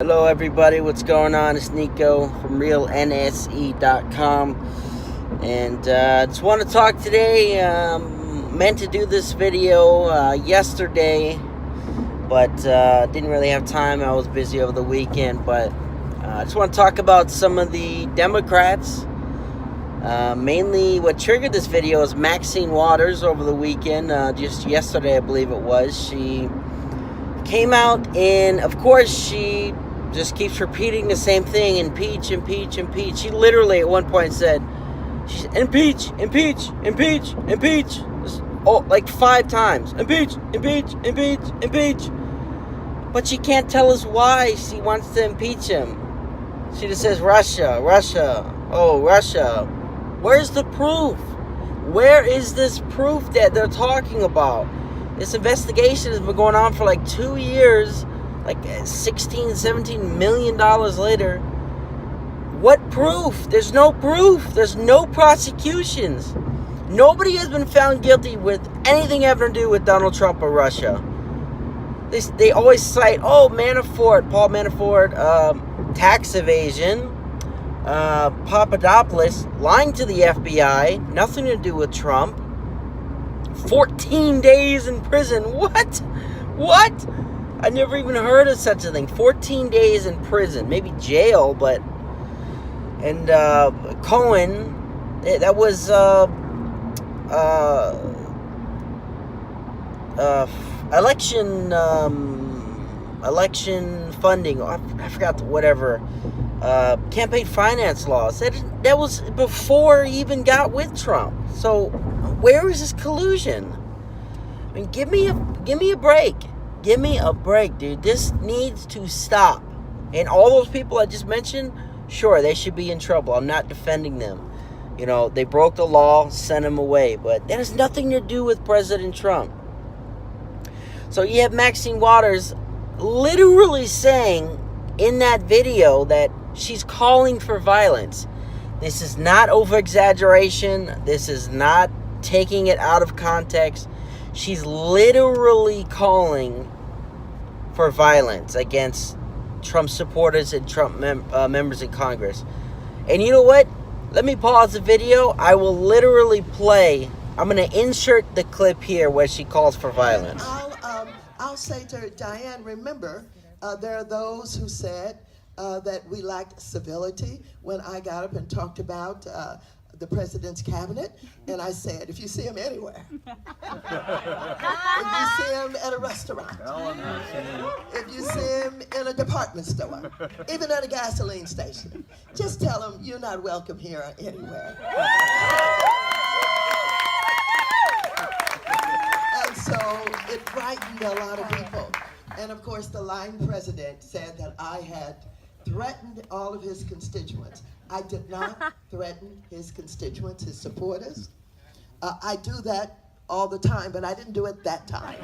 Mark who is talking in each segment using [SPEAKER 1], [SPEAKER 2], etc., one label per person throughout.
[SPEAKER 1] Hello everybody, what's going on? It's Nico from realnse.com, and just want to talk today. Meant to do this video yesterday, but didn't really have time. I was busy over the weekend, but I just want to talk about some of the Democrats. Mainly what triggered this video is Maxine Waters over the weekend, just yesterday I believe it was. She came out and of course she just keeps repeating the same thing, impeach, impeach, impeach. She literally at one point said, she's impeach, impeach, impeach, impeach. Like 5 times. Impeach, impeach, impeach, impeach. But she can't tell us why she wants to impeach him. She just says Russia, Russia, oh, Russia. Where's the proof? Where is this proof that they're talking about? This investigation has been going on for like 2 years, like $16-17 million later. What proof? There's no proof. There's no prosecutions. Nobody has been found guilty with anything having to do with Donald Trump or Russia. They always cite, Paul Manafort, tax evasion, Papadopoulos lying to the FBI, nothing to do with Trump. 14 days in prison. What? I never even heard of such a thing. 14 days in prison, maybe jail, but and Cohen, that was election funding. I forgot whatever. Campaign finance laws. That was before he even got with Trump. So where is this collusion? I mean, give me a break. Give me a break, dude. This needs to stop. And all those people I just mentioned, sure, they should be in trouble. I'm not defending them. You know, they broke the law, sent them away. But that has nothing to do with President Trump. So you have Maxine Waters literally saying in that video that she's calling for violence. This is not over-exaggeration. This is not taking it out of context. She's literally calling for violence against Trump supporters and Trump members in Congress. And you know what? Let me pause the video. I will literally play. I'm going to insert the clip here where she calls for violence.
[SPEAKER 2] I'll say to her, Diane, remember, there are those who said that we lacked civility when I got up and talked about the president's cabinet, and I said, if you see him anywhere, if you see him at a restaurant, if you see him in a department store, even at a gasoline station, just tell him you're not welcome here or anywhere. And so it frightened a lot of people. And of course, the lying president said that I had threatened all of his constituents. I did not threaten his constituents, his supporters. I do that all the time, but I didn't do it that time.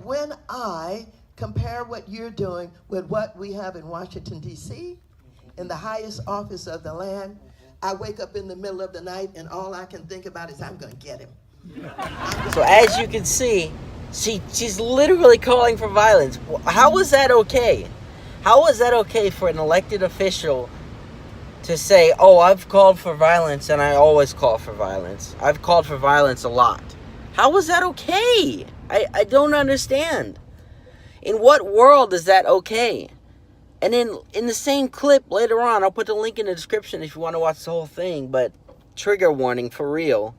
[SPEAKER 2] When I compare what you're doing with what we have in Washington, D.C., in the highest office of the land, I wake up in the middle of the night and all I can think about is I'm going to get him.
[SPEAKER 1] So as you can see, she's literally calling for violence. How is that okay? How is that okay for an elected official to say, I've called for violence and I always call for violence. I've called for violence a lot. How is that okay? I don't understand. In what world is that okay? And then in the same clip later on, I'll put the link in the description if you want to watch the whole thing, but trigger warning for real.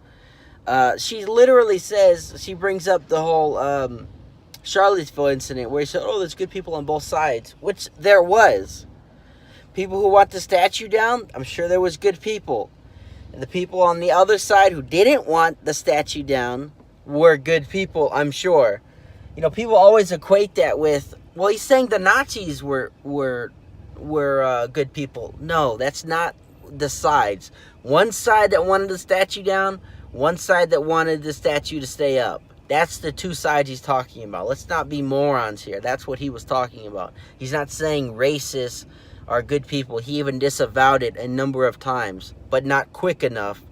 [SPEAKER 1] She literally says, she brings up the whole Charlottesville incident where he said, there's good people on both sides, which there was. People who want the statue down, I'm sure there was good people. And the people on the other side who didn't want the statue down were good people, I'm sure. You know, people always equate that with, he's saying the Nazis were good people. No, that's not the sides. One side that wanted the statue down, one side that wanted the statue to stay up. That's the two sides he's talking about. Let's not be morons here. That's what he was talking about. He's not saying racists are good people. He even disavowed it a number of times, but not quick enough.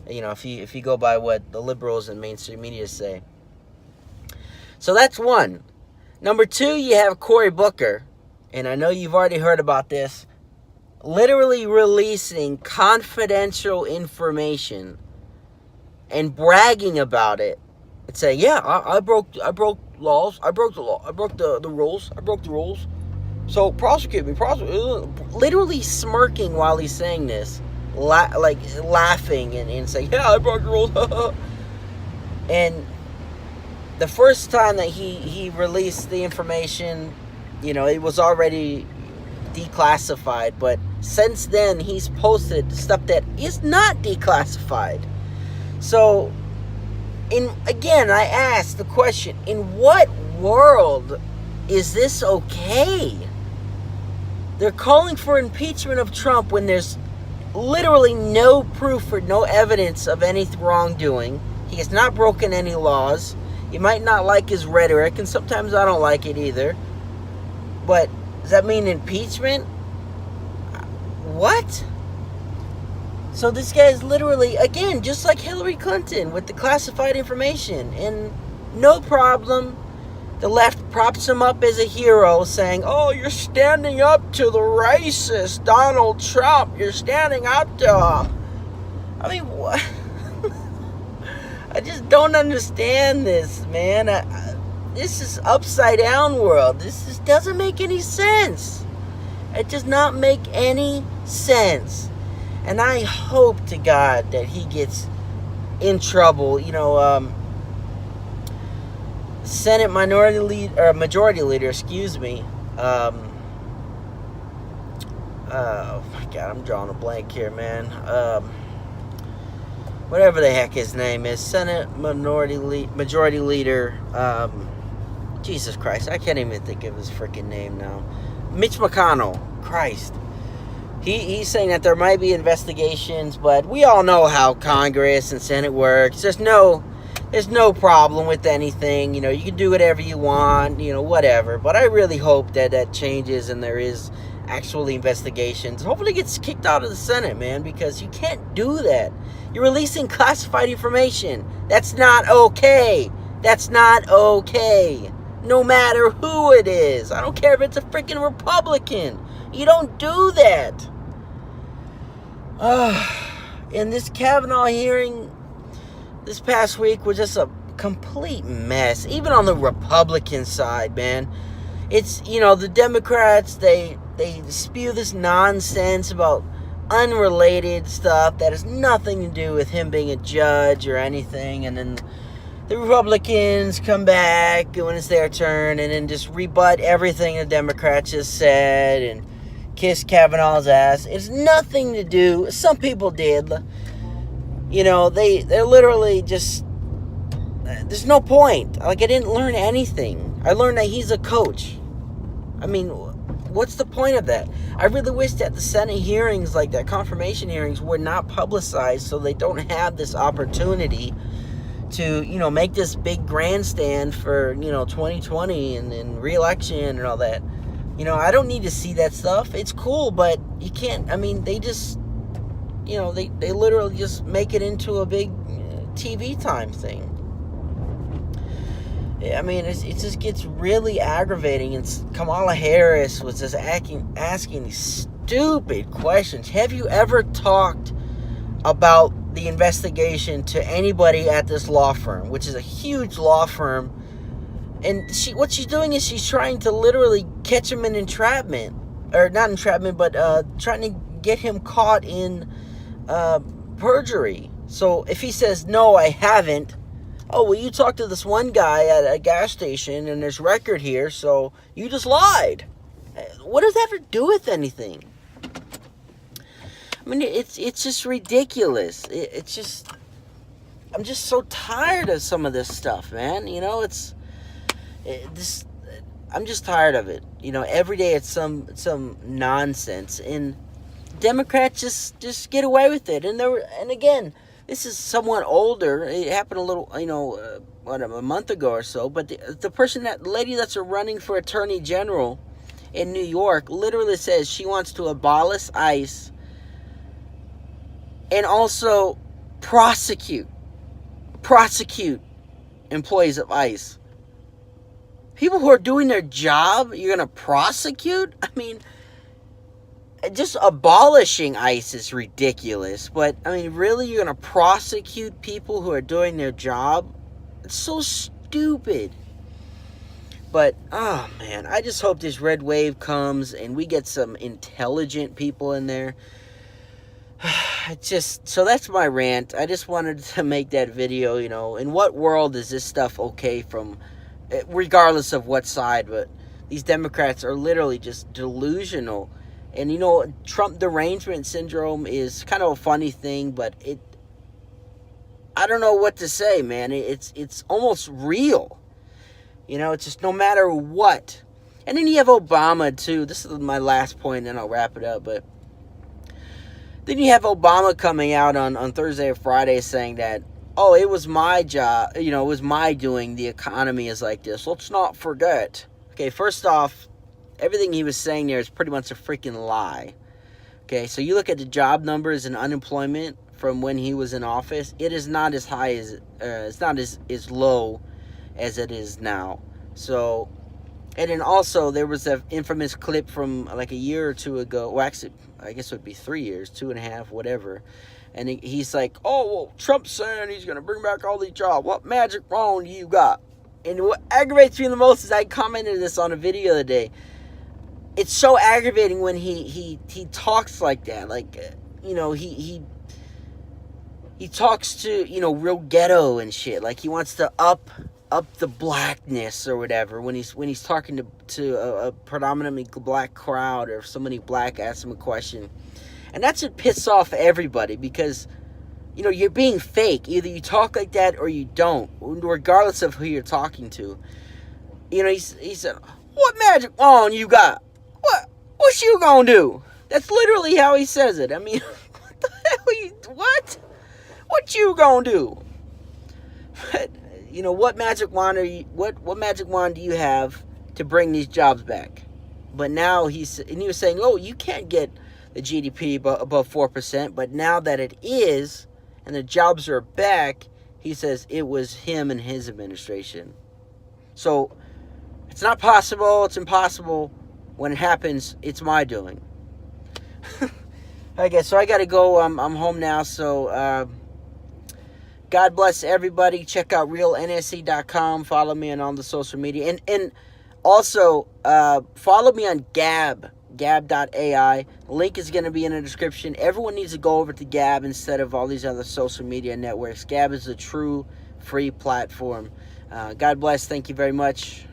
[SPEAKER 1] You know, if you go by what the liberals and mainstream media say. So that's one. Number two, you have Cory Booker, and I know you've already heard about this, literally releasing confidential information and bragging about it and saying, yeah, I broke laws, I broke the law, I broke the rules, I broke the rules. So prosecute me, literally smirking while he's saying this, like laughing and saying, yeah, I broke the rules. And the first time that he released the information, it was already declassified, but since then he's posted stuff that is not declassified. So, again, I ask the question, in what world is this okay? They're calling for impeachment of Trump when there's literally no proof or no evidence of any wrongdoing. He has not broken any laws. You might not like his rhetoric, and sometimes I don't like it either. But does that mean impeachment? What? So this guy is literally, again, just like Hillary Clinton with the classified information. And no problem. The left props him up as a hero, saying, oh, you're standing up to the racist Donald Trump. You're standing up to him. I mean, what? I just don't understand this, man. This is upside down world. This just doesn't make any sense. It does not make any sense. And I hope to God that he gets in trouble. Senate Majority Leader, excuse me. Oh my God, I'm drawing a blank here, man. Whatever the heck his name is, Senate Majority Leader. Jesus Christ, I can't even think of his freaking name now. Mitch McConnell. Christ. He's saying that there might be investigations, but we all know how Congress and Senate works. There's no problem with anything. You can do whatever you want, whatever. But I really hope that changes and there is actually investigations. Hopefully it gets kicked out of the Senate, man, because you can't do that. You're releasing classified information. That's not okay. That's not okay. No matter who it is. I don't care if it's a freaking Republican. You don't do that. And this Kavanaugh hearing this past week was just a complete mess. Even on the Republican side, man. It's, the Democrats, they spew this nonsense about unrelated stuff that has nothing to do with him being a judge or anything. And then the Republicans come back when it's their turn and then just rebut everything the Democrats just said and kiss Kavanaugh's ass. It's nothing to do. Some people did. They're literally just... There's no point. Like, I didn't learn anything. I learned that he's a coach. I mean, what's the point of that? I really wish that the Senate hearings, like that confirmation hearings, were not publicized so they don't have this opportunity to, make this big grandstand for, 2020 and re-election and all that. I don't need to see that stuff. It's cool, but you can't, they just, they literally just make it into a big TV time thing. It just gets really aggravating. And Kamala Harris was just asking these stupid questions. Have you ever talked about the investigation to anybody at this law firm, which is a huge law firm? And what she's doing is she's trying to literally catch him in entrapment. Or not entrapment, but trying to get him caught in perjury. So if he says, no, I haven't. Oh, well, you talked to this one guy at a gas station and there's record here, so you just lied. What does that have to do with anything? It's just ridiculous. I'm just so tired of some of this stuff, man. I'm just tired of it. Every day it's some nonsense, and Democrats just get away with it. And again, this is somewhat older. It happened a little, a month ago or so. But the lady that's running for attorney general in New York literally says she wants to abolish ICE and also prosecute employees of ICE. People who are doing their job, you're going to prosecute? I mean, just abolishing ICE is ridiculous. But, I mean, really, you're going to prosecute people who are doing their job? It's so stupid. But, oh, man, I just hope this red wave comes and we get some intelligent people in there. So that's my rant. I just wanted to make that video, you know. In what world is this stuff okay from, regardless of what side? But these Democrats are literally just delusional. And, you know, Trump derangement syndrome is kind of a funny thing, but I don't know what to say, man. It's almost real. You know, it's just no matter what. And then you have Obama, too. This is my last point, and I'll wrap it up. But then you have Obama coming out on Thursday or Friday saying that, oh, it was my job, you know, it was my doing, the economy is like this. Let's not forget. Okay, first off, everything he was saying there is pretty much a freaking lie. Okay, so you look at the job numbers and unemployment from when he was in office, it is not as high as, it's not as low as it is now. So, and then also there was that infamous clip from like a year or two ago. Well, actually, I guess it would be 3 years, 2.5, whatever. And he's like, oh, well, Trump's saying he's going to bring back all these jobs. What magic wand do you got? And what aggravates me the most is I commented this on a video the other day. It's so aggravating when he talks like that. Like, you know, he talks to, you know, real ghetto and shit. Like he wants to up the blackness or whatever when he's talking to a predominantly black crowd, or if somebody black asks him a question. And that's what pisses off everybody, because, you know, you're being fake. Either you talk like that or you don't, regardless of who you're talking to. You know, he said, what magic wand you got? What you gonna do? That's literally how he says it. I mean, what the hell what you gonna do? But, you know, what magic wand what magic wand do you have to bring these jobs back? But now he was saying, oh, you can't get the GDP above 4%, but now that it is, and the jobs are back, he says it was him and his administration. So, it's not possible, it's impossible. When it happens, it's my doing. Okay, so I gotta go, I'm home now, so, God bless everybody. Check out realnse.com. Follow me on all the social media. And also, follow me on gab.ai. Link is going to be in the description. Everyone needs to go over to Gab instead of all these other social media networks. Gab is a true free platform. God bless. Thank you very much.